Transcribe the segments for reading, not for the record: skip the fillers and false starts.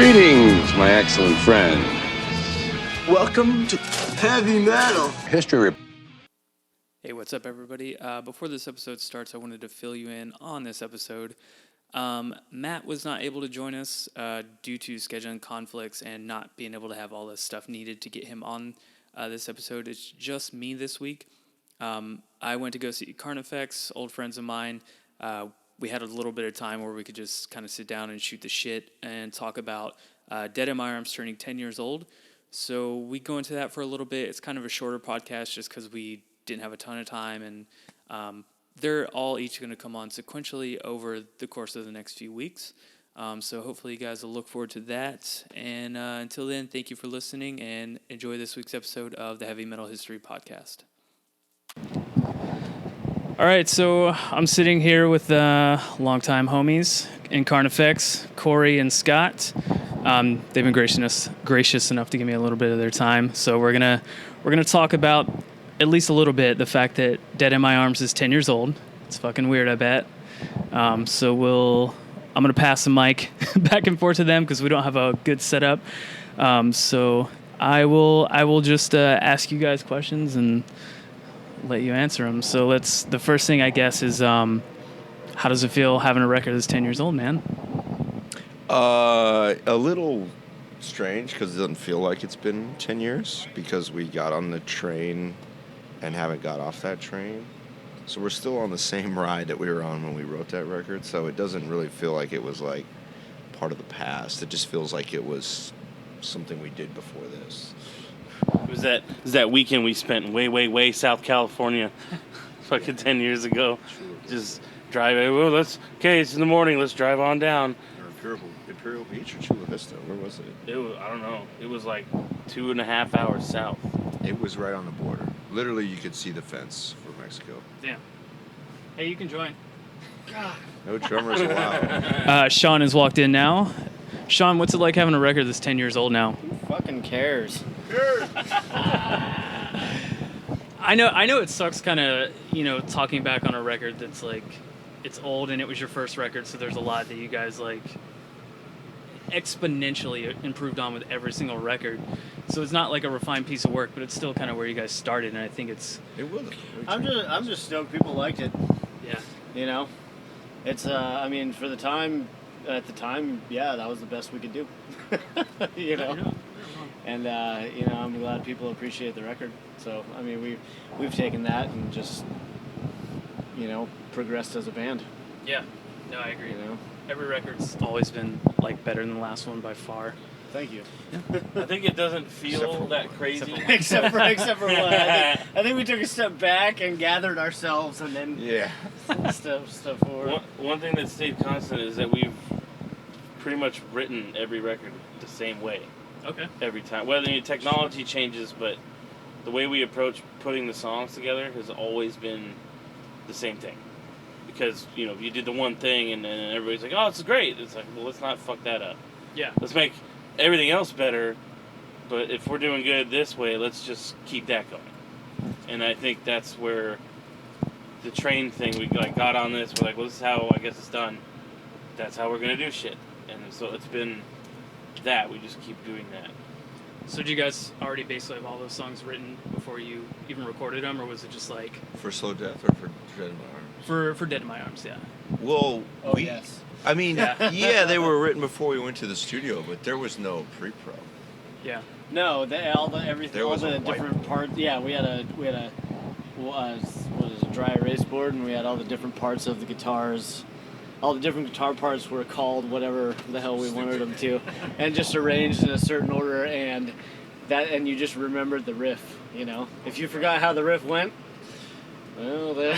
Greetings, my excellent friend. Welcome to Heavy Metal. History. Hey, what's up, everybody? Before this episode starts, I wanted to fill you in on this episode. Matt was not able to join us due to scheduling conflicts and not being able to have all the stuff needed to get him on this episode. It's just me this week. I went to go see Carnifex, old friends of mine. We had a little bit of time where we could just kind of sit down and shoot the shit and talk about Dead in My Arms turning 10 years old. So we go into that for a little bit. It's kind of a shorter podcast just because we didn't have a ton of time, and they're all each going to come on sequentially over the course of the next few weeks. So hopefully you guys will look forward to that. And until then, thank you for listening and enjoy this week's episode of the Heavy Metal History Podcast. All right, so I'm sitting here with longtime homies in Carnifex, Corey and Scott. They've been gracious enough to give me a little bit of their time. So we're gonna talk about at least a little bit the fact that Dead in My Arms is 10 years old. It's fucking weird, I bet. I'm gonna pass the mic back and forth to them because we don't have a good setup. So I will just ask you guys questions and let you answer them. So the first thing I guess is, how does it feel having a record that's 10 years old, man? A little strange because it doesn't feel like it's been 10 years because we got on the train and haven't got off that train. So we're still on the same ride that we were on when we wrote that record. So it doesn't really feel like it was like part of the past. It just feels like it was something we did before this. It was that weekend we spent in way South California fucking 10 years ago. Just driving. Well, it's in the morning. Let's drive on down. Imperial Beach or Chula Vista? Where was it? I don't know. It was like 2.5 hours south. It was right on the border. Literally, you could see the fence for Mexico. Damn. Hey, you can join. No drummers allowed. Sean has walked in now. Sean, what's it like having a record that's 10 years old now? Who fucking cares? I know it sucks kind of, talking back on a record that's like, it's old and it was your first record, so there's a lot that you guys like exponentially improved on with every single record. So it's not like a refined piece of work, but it's still kind of where you guys started, and I think it was. I'm just stoked people liked it. Yeah. It's for the time, at the time, yeah, that was the best we could do. And I'm glad people appreciate the record. So we've taken that and just progressed as a band. Yeah. No, I agree. Every record's always been like better than the last one by far. Thank you. Yeah. I think it doesn't feel that crazy. Except for one. I think we took a step back and gathered ourselves and then step forward. One thing that stayed constant is that we've pretty much written every record the same way. Okay. Every time. Well, technology changes, but the way we approach putting the songs together has always been the same thing. Because, you did the one thing and then everybody's like, oh, it's great. It's like, well, let's not fuck that up. Yeah. Let's make everything else better, but if we're doing good this way, let's just keep that going. And I think that's where the train thing, we got on this, we're like, well, this is how I guess it's done. That's how we're going to do shit. And so it's been that. We just keep doing that. So did you guys already basically have all those songs written before you even recorded them, or was it just like... For Slow Death or for Dead in My Arms? For Dead in My Arms, yeah. Well, yes. I mean, yeah, they were written before we went to the studio, but there was no pre-pro. Yeah. No, everything, all the different parts. Yeah, we had a dry erase board, and we had all the different parts of the guitars. All the different guitar parts were called whatever the hell we wanted them to, and just arranged in a certain order, and you just remembered the riff. If you forgot how the riff went, well, then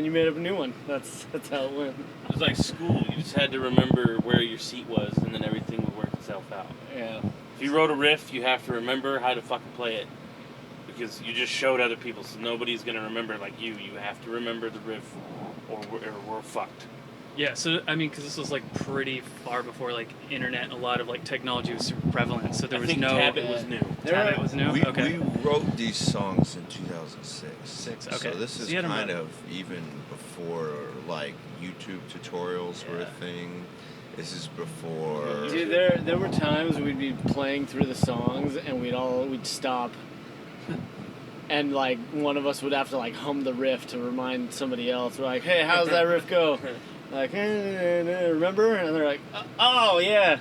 you made up a new one. That's how it went. It was like school. You just had to remember where your seat was, and then everything would work itself out. Yeah. If you wrote a riff, you have to remember how to fucking play it, because you just showed other people, so nobody's gonna remember like you. You have to remember the riff, or we're fucked. Yeah, so, because this was, pretty far before, internet and a lot of, technology was super prevalent, so there was no... Tablet was new. Tablet was new? Okay. We wrote these songs in 2006. Okay. So this is kind of even before, YouTube tutorials were a thing. This is before. Dude, there were times we'd be playing through the songs and we'd stop, and like one of us would have to like hum the riff to remind somebody else. We're like, hey, how's that riff go? Like, remember? And they're like, oh yeah.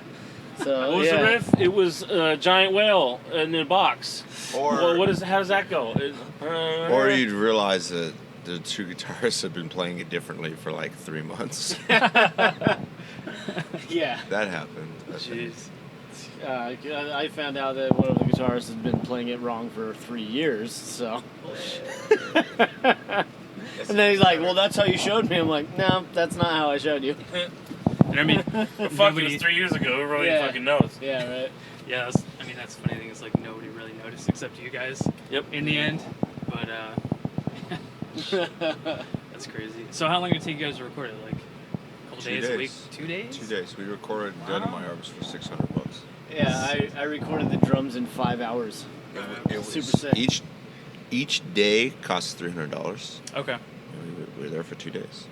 So What was the riff? It was a giant whale in a box. Or How does that go? or you'd realize that the two guitarists have been playing it differently for like 3 months. Yeah. That happened. Jeez. I found out that one of the guitarists had been playing it wrong for 3 years, so. And then he's like, well, that's how you showed me. I'm like, no, that's not how I showed you. And I mean, But fuck, it was 3 years ago. Everybody fucking knows. Yeah, right. yeah, that's the funny thing is like nobody really noticed except you guys. Yep. In the end, but that's crazy. So how long did it take you guys to record it? Like a couple 2 days, days. a week, 2 days? 2 days. We recorded Dynamite for $600. Yeah, I recorded the drums in 5 hours. It was Super sick. Each day costs $300. Okay. And we were there for 2 days.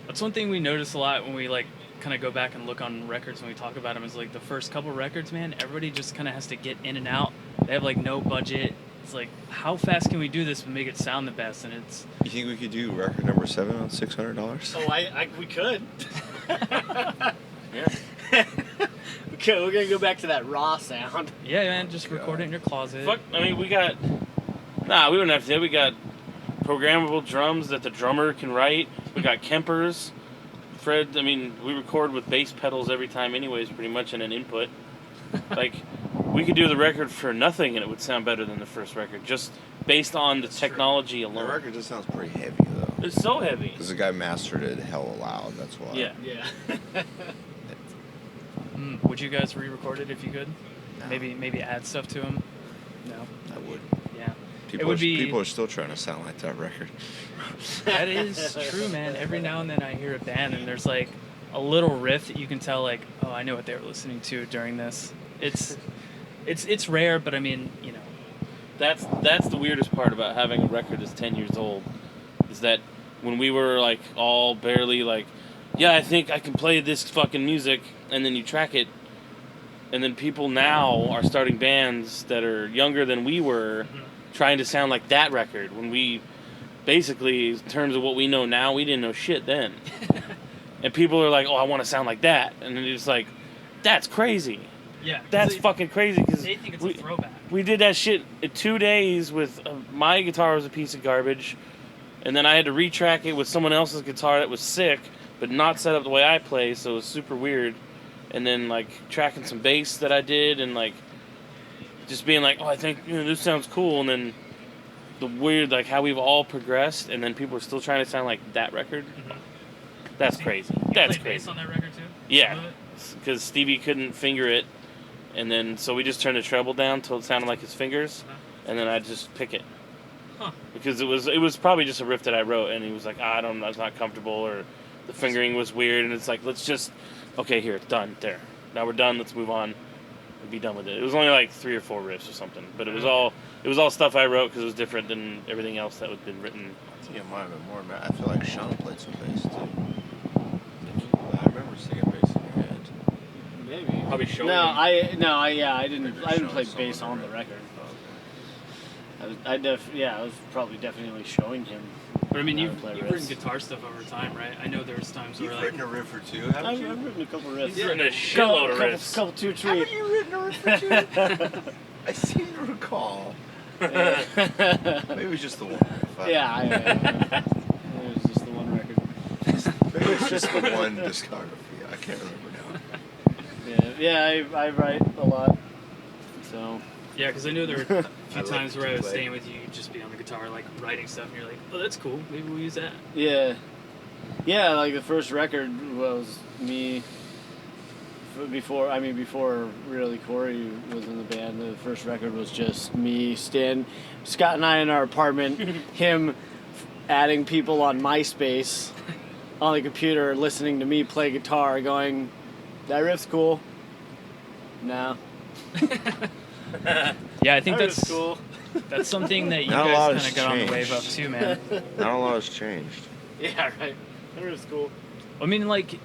That's one thing we notice a lot when we like kind of go back and look on records when we talk about them is like the first couple records, man, everybody just kind of has to get in and out. They have like no budget. It's like, how fast can we do this and make it sound the best? And it's... You think we could do record number 7 on $600? Oh, we could. Yeah. Okay, we're gonna go back to that raw sound. Yeah, man, just record it in your closet. Fuck, I mean, we wouldn't have to. We got programmable drums that the drummer can write. We got Kempers. Fred, I mean, we record with bass pedals every time anyways, pretty much, and an input. Like, we could do the record for nothing and it would sound better than the first record, just based on the technology The alone. record just sounds pretty heavy, though. It's so heavy. Because the guy mastered it hella loud, that's why. Yeah. Yeah. Would you guys re-record it if you could? No. Maybe add stuff to them? No? I would. Yeah. People are still trying to sound like that record. That is true, man. Every now and then I hear a band and there's like a little riff that you can tell like, oh, I know what they were listening to during this. It's rare, but I mean, you know. That's the weirdest part about having a record that's 10 years old, is that when we were like all barely like, yeah, I think I can play this fucking music, and then you track it, and then people now are starting bands that are younger than we were, trying to sound like that record, when we basically, in terms of what we know now, we didn't know shit then. And people are like, oh, I want to sound like that, and then it's like, that's crazy. Yeah. That's fucking crazy, because They think it's a throwback. we did that shit in 2 days with my guitar was a piece of garbage, and then I had to retrack it with someone else's guitar that was sick, but not set up the way I play, so it was super weird. And then like tracking some bass that I did, and like just being like, oh, I think this sounds cool, and then the weird like how we've all progressed, and then people are still trying to sound like that record. That's crazy. That's played crazy. bass on that record too? Yeah, because Stevie couldn't finger it, and then so we just turned the treble down till it sounded like his fingers, and then I just pick it. Huh. Because it was probably just a riff that I wrote, and he was like, I was not comfortable, or the fingering was weird, and it's like, let's just, okay, here, done, there. Now we're done, let's move on and be done with it. It was only like 3 or 4 riffs or something, but it was all stuff I wrote because it was different than everything else that had been written. I think it might have been more, man. I feel like Sean played some bass, too. I remember singing bass in your head. Maybe. Probably showing No, him. I didn't Maybe play Sean bass somewhere on the there. record. I was probably definitely showing him. But I mean, how to you've play written riffs. guitar stuff over time, right? I know there was times where You've like... written a riff or two, I've haven't you? written a couple riffs. He's written a shitload of riffs. Couple 2 or 3. Haven't you written a riff or two? I seem to recall. Maybe it was just the one riff. Yeah, it was just the one record. Maybe it's just the one discography. I can't remember now. Yeah, I write a lot. So Yeah, because I know there were a few I like times to where I was play. staying with you, you'd just be on the guitar, like, writing stuff, and you're like, oh, that's cool, maybe we'll use that. yeah, like the first record was me. Before really Corey was in the band, the first record was just me, Scott and I in our apartment, him adding people on MySpace on the computer, listening to me play guitar, going, that riff's cool. No. Yeah, I think That riff's that's cool. that's something that you Not a lot guys has kind of got on the wave changed. of too, man. Not a lot has changed. Yeah, right. That riff's cool. I mean, like,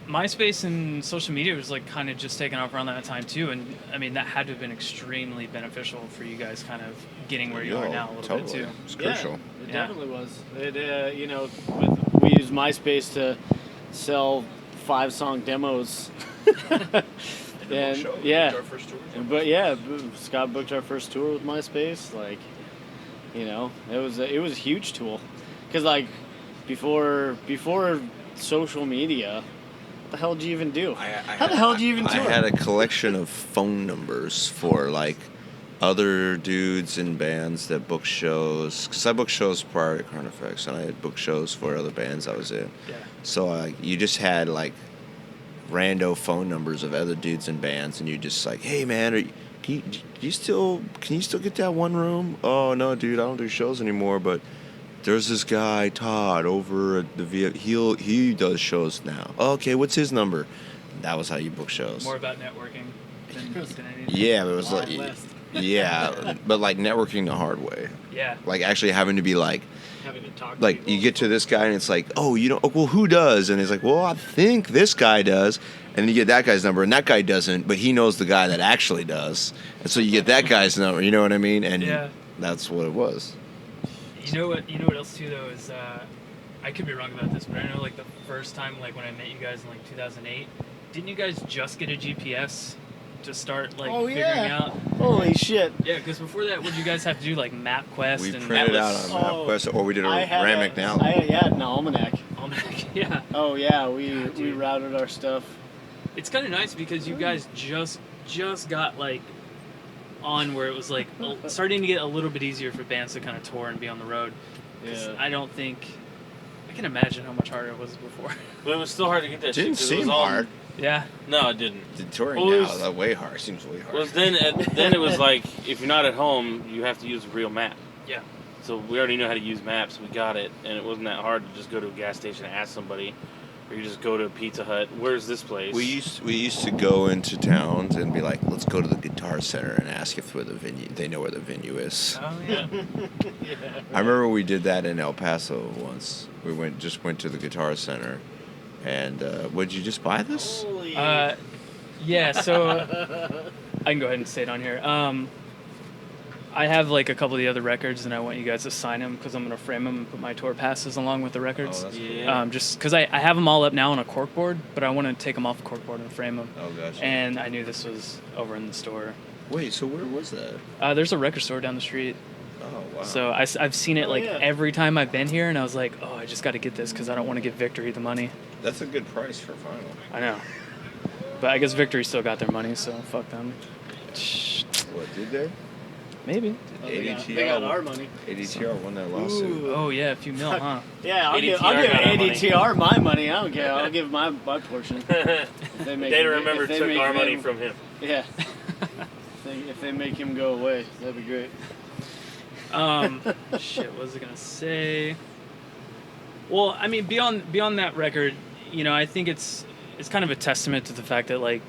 MySpace and social media was like kind of just taking off around that time too, and I mean that had to have been extremely beneficial for you guys, kind of getting where you are now a little bit too. It's crucial. It Yeah. definitely was. It we used MySpace to sell 5-song demos. And yeah, but yeah, Scott booked our first tour with MySpace. Like, it was a huge tool, because like before social media, what the hell did you even do? How the hell did you even tour? I had a collection of phone numbers for like other dudes in bands that book shows, because I booked shows prior to Carnifex, and I had booked shows for other bands I was in. Yeah. So you just had like rando phone numbers of other dudes in bands, and you just like, hey man, can you still get that one room? Oh no, dude, I don't do shows anymore, but there's this guy Todd over at the he does shows now. Oh, okay, what's his number? That was how you book shows. More about networking than anything. Yeah, but it was like, yeah, but like networking the hard way. Yeah. Like actually having to be like, Having to talk to like people. you get to this guy and it's like, oh, well, who does? And he's like, well, I think this guy does. And then you get that guy's number, and that guy doesn't, but he knows the guy that actually does. And so you get that guy's number, you know what I mean? And Yeah. that's what it was. You know what else too though is I could be wrong about this, but I know like the first time, like when I met you guys in like 2008, didn't you guys just get a GPS to start like figuring out? Holy shit! Yeah, because before that, what did you guys have to do, like MapQuest? We and printed that out was- on MapQuest, or we did a Ram McNally. I had an almanac. Yeah. Oh yeah, we dude. routed our stuff. It's kind of nice because you guys just got like on where it was like starting to get a little bit easier for bands to kind of tour and be on the road. 'Cause Yeah. I can imagine how much harder it was before. But it was still hard to get that shit. Didn't 'cause it was seem all- hard. Yeah. No, it didn't. The touring Well, it now was- is way hard. Seems way hard. Well, then it was like, if you're not at home, you have to use a real map. Yeah. So we already know how to use maps. We got it, and it wasn't that hard to just go to a gas station and ask somebody, or you just go to a Pizza Hut. Where's this place? We used to go into towns and be like, let's go to the Guitar Center and ask if they know where the venue is. Oh yeah. I remember we did that in El Paso once. We went to the Guitar Center, and would you just buy this? Holy. Yeah. So I can go ahead and say it on here. I have like a couple of the other records, and I want you guys to sign them because I'm gonna frame them and put my tour passes along with the records. Oh, that's cool. Yeah. Just because I have them all up now on a corkboard, but I want to take them off the corkboard and frame them. Oh, gotcha. And I knew this was over in the store. Wait, so where was that? There's a record store down the street. Oh, wow. So I've seen it Oh, like yeah. every time I've been here, and I was like, oh, I just got to get this because I don't want to give Victory the money. That's a good price for vinyl. I know. But I guess Victory still got their money, so fuck them. What, did they? Maybe. They got our money. ADTR won that lawsuit. Ooh. Oh, yeah, a few mil, huh? Yeah, I'll give ADTR got our money. ADTR my money. I don't care. I'll give my portion. If they make They him- remember if they took make our money him- from him. Yeah. If they make him go away, that'd be great. Shit, what was I going to say? Well, I mean, beyond that record, I think it's kind of a testament to the fact that, like,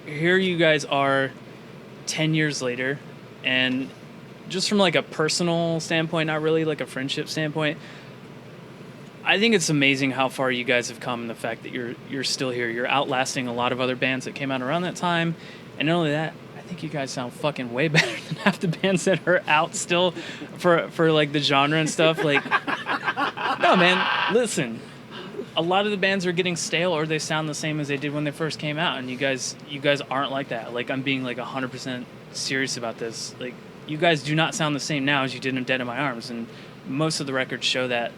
here you guys are 10 years later, and just from like a personal standpoint, not really like a friendship standpoint, I think it's amazing how far you guys have come, and the fact that you're still here. You're outlasting a lot of other bands that came out around that time, and not only that, I think you guys sound fucking way better than half the bands that are out still for like the genre and stuff. Like, no, man, listen. A lot of the bands are getting stale, or they sound the same as they did when they first came out, and you guys aren't like that. Like, I'm being like 100% serious about this. Like, you guys do not sound the same now as you did in Dead in My Arms, and most of the records show that,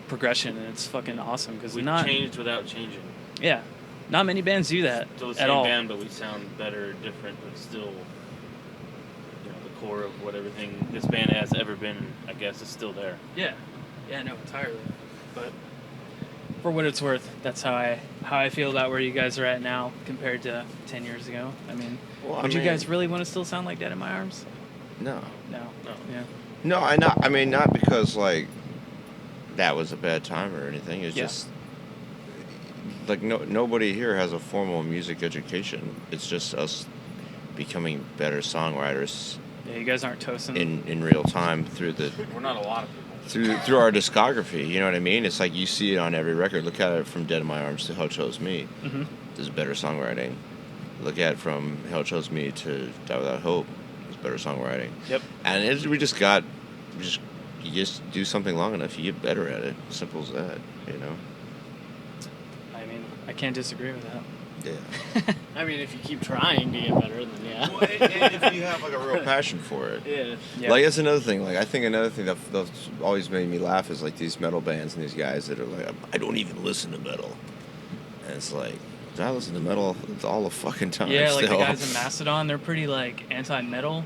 progression, and it's fucking awesome because We not changed without changing. yeah, not many bands do that Still the at same all. band, but we sound better, different, but still, the core of what everything this band has ever been, I guess, is still there. Yeah, no, entirely. But for what it's worth, that's how I feel about where you guys are at now compared to 10 years ago. I mean, Well, would you guys really want to still sound like Dead in My Arms? No. No. No. Yeah. No, not because, like, that was a bad time or anything. It's Yeah. just, like, nobody here has a formal music education. It's just us becoming better songwriters Yeah, you guys aren't toasting. in real time through the... We're not a lot of people. through our discography. You know what I mean? It's like you see it on every record. Look at it from Dead in My Arms to Hell Chose Me. Mm-hmm. There's better songwriting. Look at it from Hell Chose Me to Die Without Hope. There's better songwriting. Yep. And you just do something long enough, you get better at it. Simple as that, you know? I mean, I can't disagree with that. Yeah. I mean, if you keep trying to get better, then yeah. Well, and if you have like a real passion for it. Yeah. Like, that's another thing. Like, I think another thing that's always made me laugh is like these metal bands and these guys that are like, I don't even listen to metal. And it's like, I listen to metal all the fucking time. Yeah, like still. the guys in Mastodon, they're pretty like anti-metal.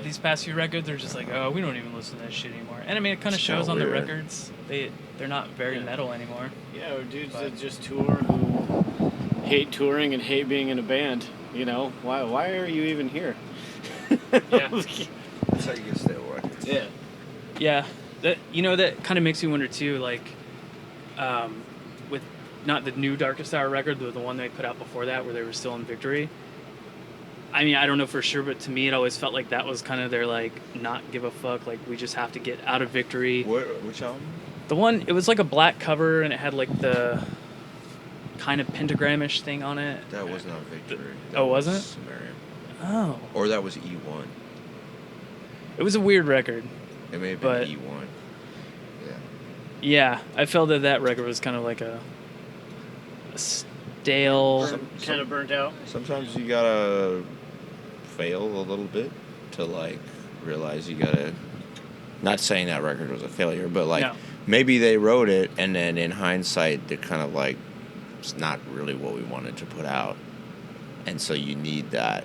These past few records, they're just like, oh, we don't even listen to that shit anymore. And I mean, it kind of shows on the records. They're not very metal anymore. Yeah, or dudes that just tour who hate touring and hate being in a band. You know, why are you even here? Yeah. That's how you get stale records. Yeah. Yeah, that kind of makes me wonder too, like, with not the new Darkest Hour record, but the one they put out before that, where they were still in Victory. I mean, I don't know for sure, but to me, it always felt like that was kind of their like not give a fuck, like we just have to get out of Victory. Which album? The one, it was like a black cover, and it had like the kind of pentagramish thing on it. That was not Victory. Oh, wasn't it? Sumerian. Oh, Or that was E1. it was a weird record. It may have been But- E1. Yeah. Yeah, I felt that record was kind of like a stale. Kind of burnt out. Sometimes you gotta fail a little bit to like realize you gotta. Not saying that record was a failure, but like No. maybe they wrote it and then in hindsight they're kind of like it's not really what we wanted to put out, and so you need that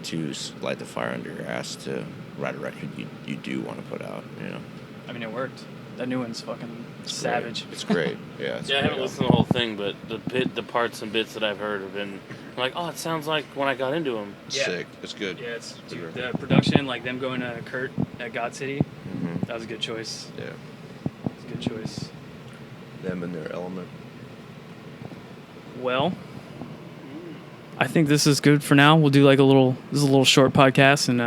to light the fire under your ass to write a record you do want to put out. You know. I mean, it worked. That new one's fucking savage. It's great. Yeah. It's Yeah, I great. haven't listened to the whole thing, but the parts and bits that I've heard have been like, oh, it sounds like when I got into them. Yeah. Sick. It's good. Yeah, it's Good dude, record. the production, like them going to Kurt at God City. Mhm. That was a good choice. Yeah. It's a good choice. Them in their element. Well, I think this is good for now. We'll do like this is a little short podcast, and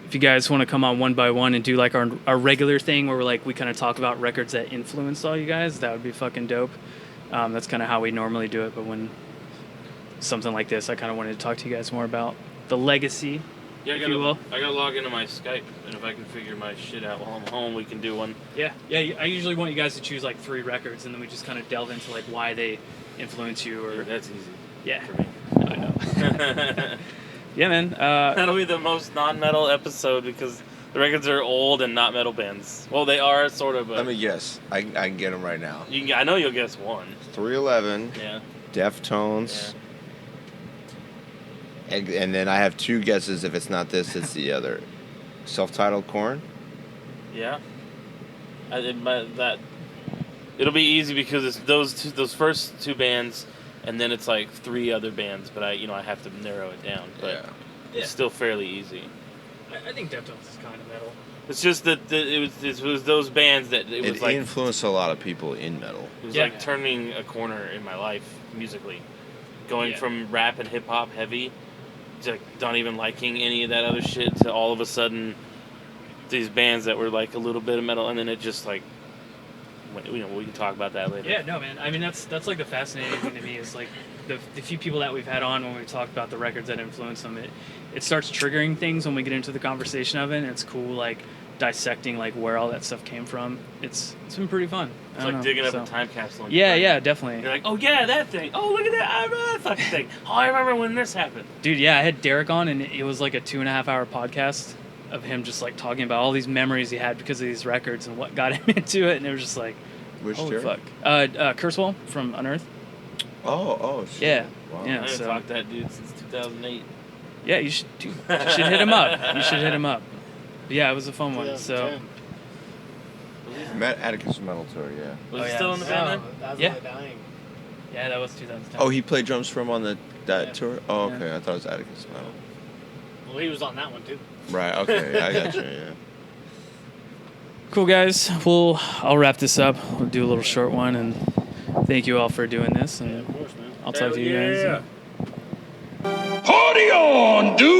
if you guys want to come on one by one and do like our regular thing where we kind of talk about records that influenced all you guys, that would be fucking dope. That's kind of how we normally do it, but when something like this, I kind of wanted to talk to you guys more about the legacy, Yeah, if you will. I gotta log into my Skype, and if I can figure my shit out while I'm home, we can do one. Yeah. I usually want you guys to choose like 3 records, and then we just kind of delve into like why they influence you, or That's easy. yeah. For me. I know. Yeah, man. That'll be the most non-metal episode because the records are old and not metal bands. Well, they are sort of. But Let me guess. I can get them right now. I know you'll guess one. 311. Yeah. Deftones. And then I have 2 guesses. If it's not this, it's the other. Self-titled Korn. Yeah. It'll be easy because it's those first 2 bands, and then it's like 3 other bands. But I have to narrow it down. But it's still fairly easy. I think Deftones is kind of metal. It's just that it was those bands that it was It like influenced a lot of people in metal. it was Yeah. like turning a corner in my life musically, going Yeah. from rap and hip hop heavy to like not even liking any of that other shit to all of a sudden these bands that were like a little bit of metal, and then it just like we can talk about that later. Yeah, no, man. I mean, that's like the fascinating thing to me is like the few people that we've had on when we talk about the records that influence them. It starts triggering things when we get into the conversation of it, and it's cool like dissecting like where all that stuff came from. It's been pretty fun. It's like digging up a time capsule. in your Yeah, brain. yeah, definitely. You're like, oh yeah, that thing. Oh, look at that. I remember that fucking thing. Oh, I remember when this happened. Dude, yeah, I had Derek on, and it was like a 2.5-hour podcast of him just like talking about all these memories he had because of these records and what got him into it, and it was just like, Which holy Derek? fuck. Kurzweil from Unearth. Oh, shit. Yeah. Wow. Yeah. I haven't so- talked to that dude since 2008. Yeah, you should hit him up. You should hit him up. But yeah, it was a fun one. So 2010. Met Atticus Metal Tour, yeah. Was Oh, he yeah. still in the band then? That's Yeah. my dying. yeah, that was 2010. Oh, he played drums for him on that Yeah. tour? Oh, Yeah. okay. I thought it was Atticus Metal. Well, he was on that one too. Right, okay. I got you, yeah. Cool, guys. I'll wrap this up. We'll do a little short one, and thank you all for doing this. Yeah, And of course, man. I'll talk to you guys. Yeah. Party on, dude!